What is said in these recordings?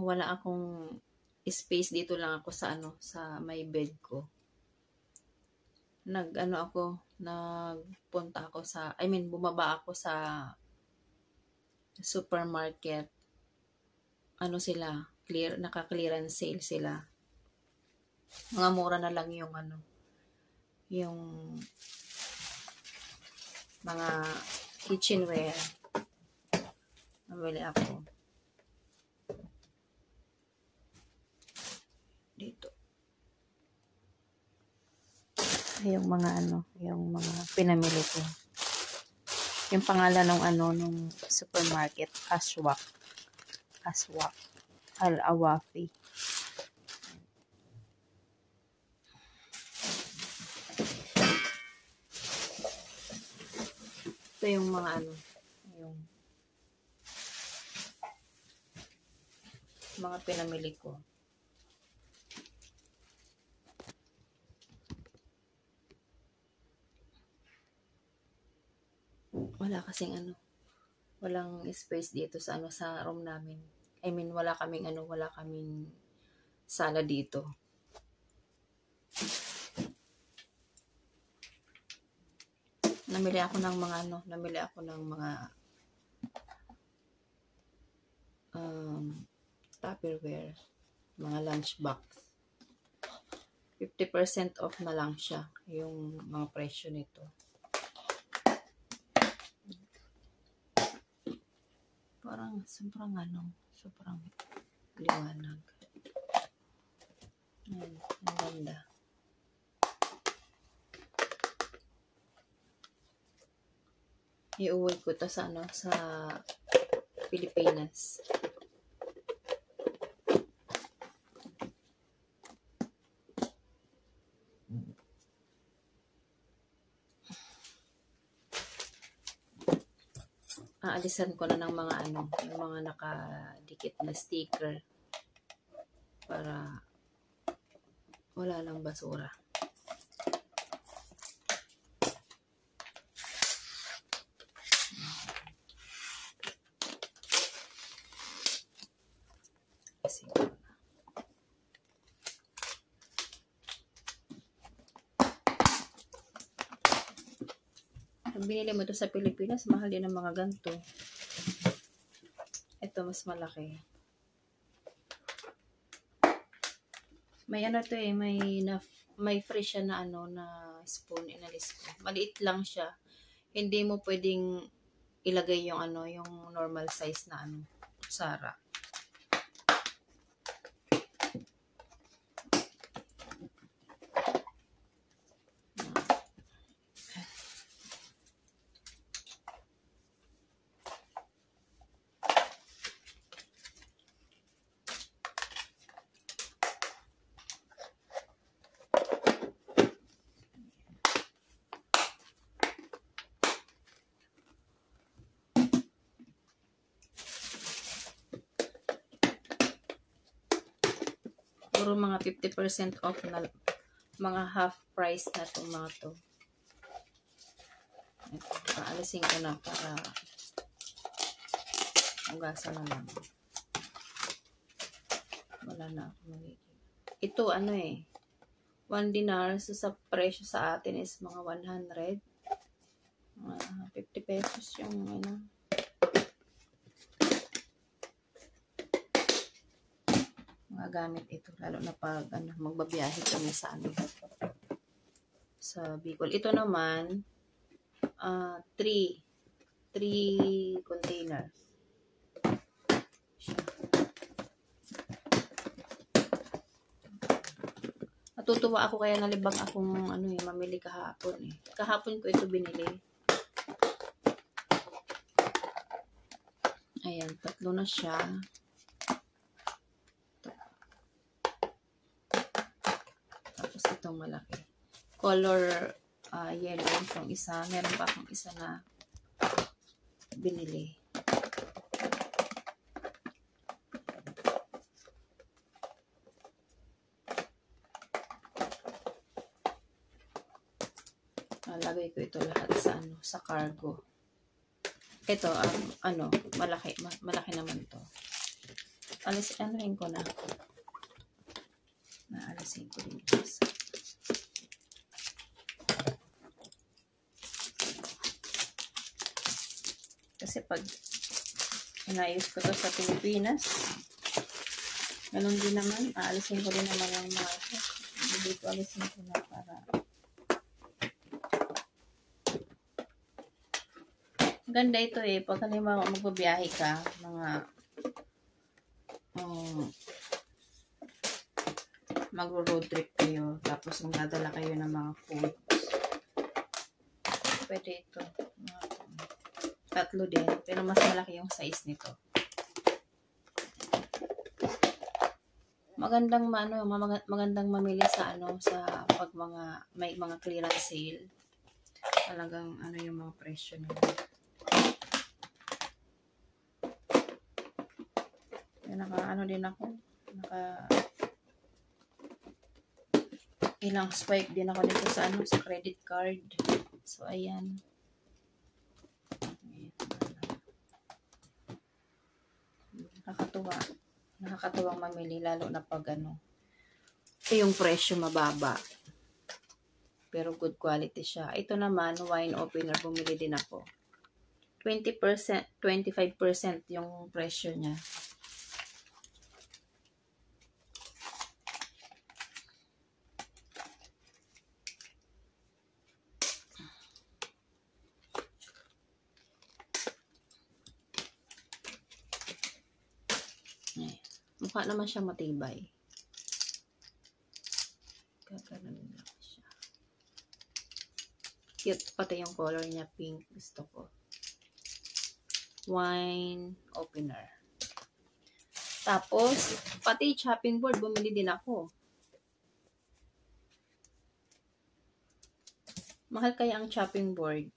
Wala akong space, dito lang ako sa sa may bed ko. Nagpunta ako sa, bumaba ako sa supermarket. Sila, naka-clearance sale sila. Mga mura na lang yung yung mga kitchenware. Nabili ako dito. Yung mga yung mga pinamili ko. Yung pangalan ng nung supermarket, Aswak Al-Awafi. Ito yung mga yung mga pinamili ko. Wala kasing walang space dito sa sa room namin. Wala kaming sala dito. Namili ako ng mga Tupperware, mga lunch box. 50% off na lang siya yung mga presyo nito. Parang sobrang liwanag. Ang ganda. Iuwi ko to sa sa Pilipinas. Aalisan ko na ng mga yung mga nakadikit na sticker para wala lang basura. Pag binili mo ito sa Pilipinas, mahal din ang mga ganito. Ito, mas malaki. May to may free siya na na spoon, inalis ko. Maliit lang siya. Hindi mo pwedeng ilagay yung yung normal size na kutsara. Puro mga 50% off na, mga half price na itong mga to. Ito, paalisin ko na para ugasan na lang. Wala na ako magiging. Ito 1 dinar, so sa presyo sa atin is mga 100. 50 pesos yung gamit ito, lalo na pag magbabiyahe kami sa sa Bicol. Ito naman 3 containers. Natutuwa ako kaya nalibang akong mamili kahapon Kahapon ko ito binili. Ayan, 3 na siya. Itong malaki. Color yellow itong isa. Meron pa akong isa na binili. Lalagay ko ito lahat sa ano, sa cargo. Ito, ano, malaki naman to. Anuhin ko na. Naalisin ko din isa. Kasi pag inayos ko to sa Pilipinas, ganun din naman, aalisin ko din naman yung mga ito. Dito alisin ko na para ganda ito eh. Pag halimbawa magbabiyahe ka, mga mag-road trip kayo, tapos magdadala kayo ng mga food. Pwede ito. Tatlo din, pero mas malaki yung size nito. Magandang magandang mamili sa ano, sa pag may mga clearance sale. Talagang ano yung mga presyo nila. Ano din ako, ilang swipe din ako dito sa ano, sa credit card. So ayan. Nakakatuwang mamili lalo na pag ano, yung presyo mababa. Pero good quality siya. Ito naman, wine opener, bumili din ako. 20%, 25% yung presyo niya. Mukha naman siya matibay. Kakaroon lang siya. Cute. Pati yung color niya pink. Gusto ko. Wine opener. Tapos, pati chopping board. Bumili din ako. Mahal kaya ang chopping board.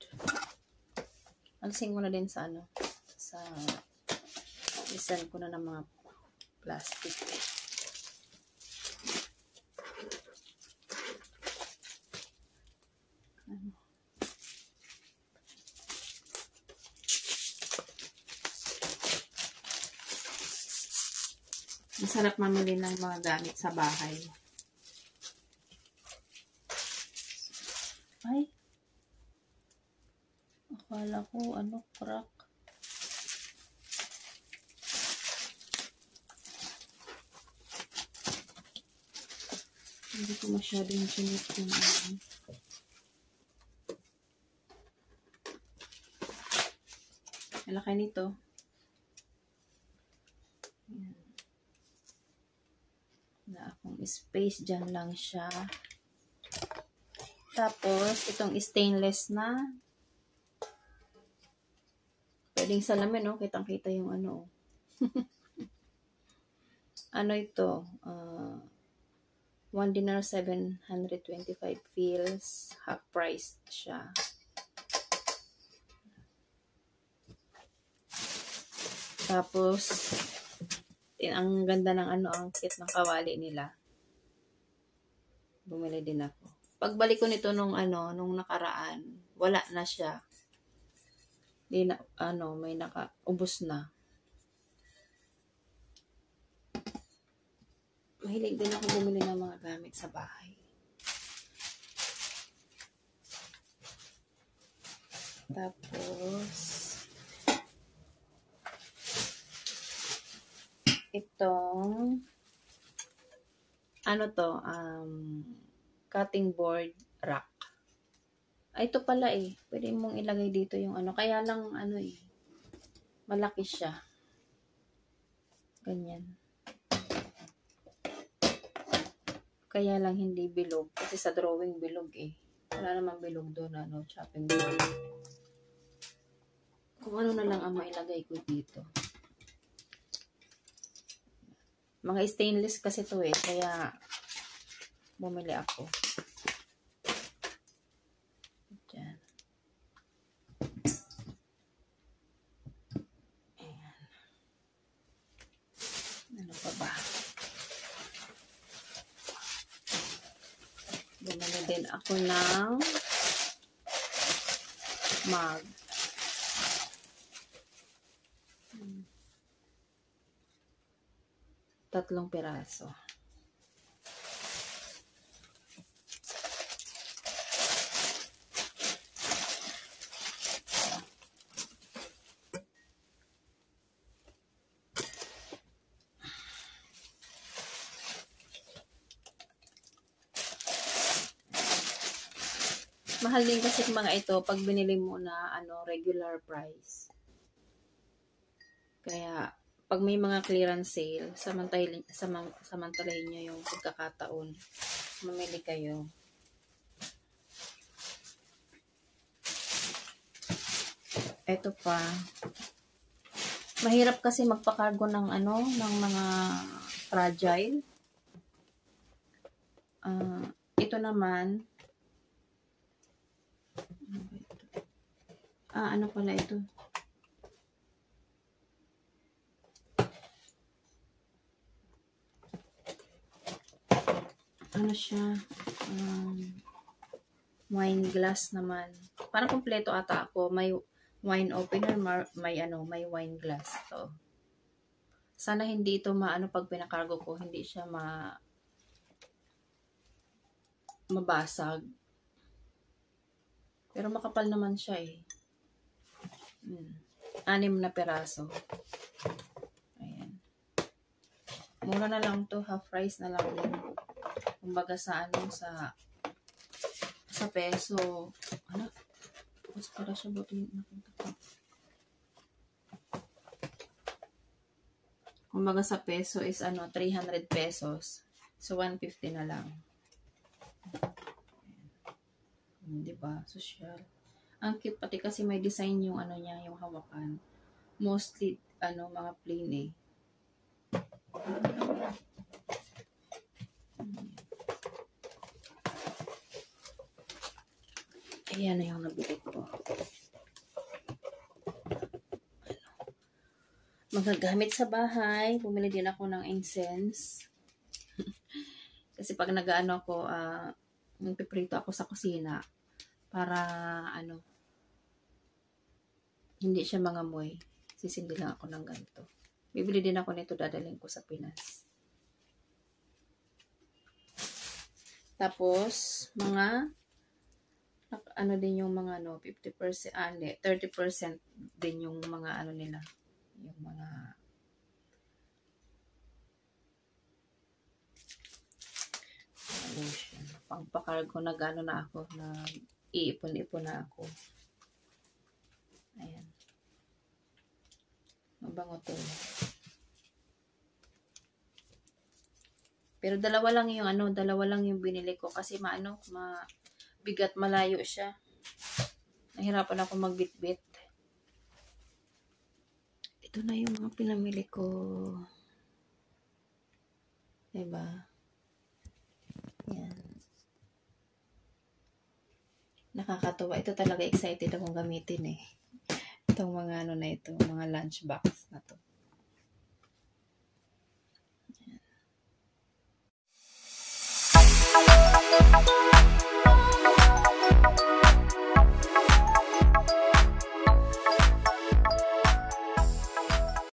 Alisin ko na din sa ano. Sa isan ko na ng mga plastic. Masarap mamili ng mga gamit sa bahay. Ay! Akala ko ano, crack. Hindi ko masyadong sinit yung ano. Malaki nito. Ayan. Na akong space dyan lang siya. Tapos, itong stainless na. Pwedeng salamin, no? Kitang-kita yung ano. Ano ito? One dinar, 725 feels. Half price siya. Tapos, ang ganda ng ano, ang cute ng kawali nila. Bumili din ako. Pagbalik ko nito nung nakaraan, wala na siya. Di na, may ubos na. Mahilig din ako bumili ng mga gamit sa bahay. Tapos, itong, cutting board rack. Ay, ito pala eh. Pwede mong ilagay dito yung kaya lang malaki siya. Ganyan. Kaya lang hindi bilog. Kasi sa drawing bilog eh. Wala namang bilog doon, chopping board. Kung ano na lang ang mailagay ko dito. Mga stainless kasi to eh. Kaya, bumili ako. Diyan. Ayan. Ano pa ba? Bumili din ako ng mug. Tatlong piraso. Mahal din kasi mga ito pag binili mo na regular price. Kaya pag may mga clearance sale, samantalahin nyo yung pagkakataon. Mamili kayo. Ito pa. Mahirap kasi magpakargo ng ng mga fragile. Ito naman, ano pala ito? Ano siya? Wine glass naman. Parang kompleto ata ako. May wine opener, may wine glass. So, sana hindi ito pag pinakargo ko, hindi siya mabasag. Pero makapal naman siya eh. 6 na peraso. Ayan. Mura na lang to, half price na lang din. Kumbaga sa sa peso. Mas para siya buti nakita ko. Kumbaga sa peso is 300 pesos. So 150 na lang. Diba? Social. Ang cute pati kasi may design yung niya, yung hawakan. Mostly mga plain eh. Ayan na yung nabili ko. Magagamit sa bahay. Bumili din ako ng incense. Kasi pag ako, nagpiprito ako sa kusina para hindi siya mangamoy. Sisindi lang ako ng ganito. Bibili din ako nito, dadalhin ko sa Pinas. Tapos, mga din yung mga 50%, 30% din yung mga nila. Yung mga lotion. Pangpakargo na na ako, na iipon-ipon na ako. Ayan. Mabango to. Pero dalawa lang yung binili ko kasi bigat, malayo siya. Nahirapan ako magbitbit. Ito na yung mga pinamili ko. Diba? Yan. Nakakatuwa. Ito talaga excited akong gamitin eh. Itong mga na ito, mga lunchbox na to.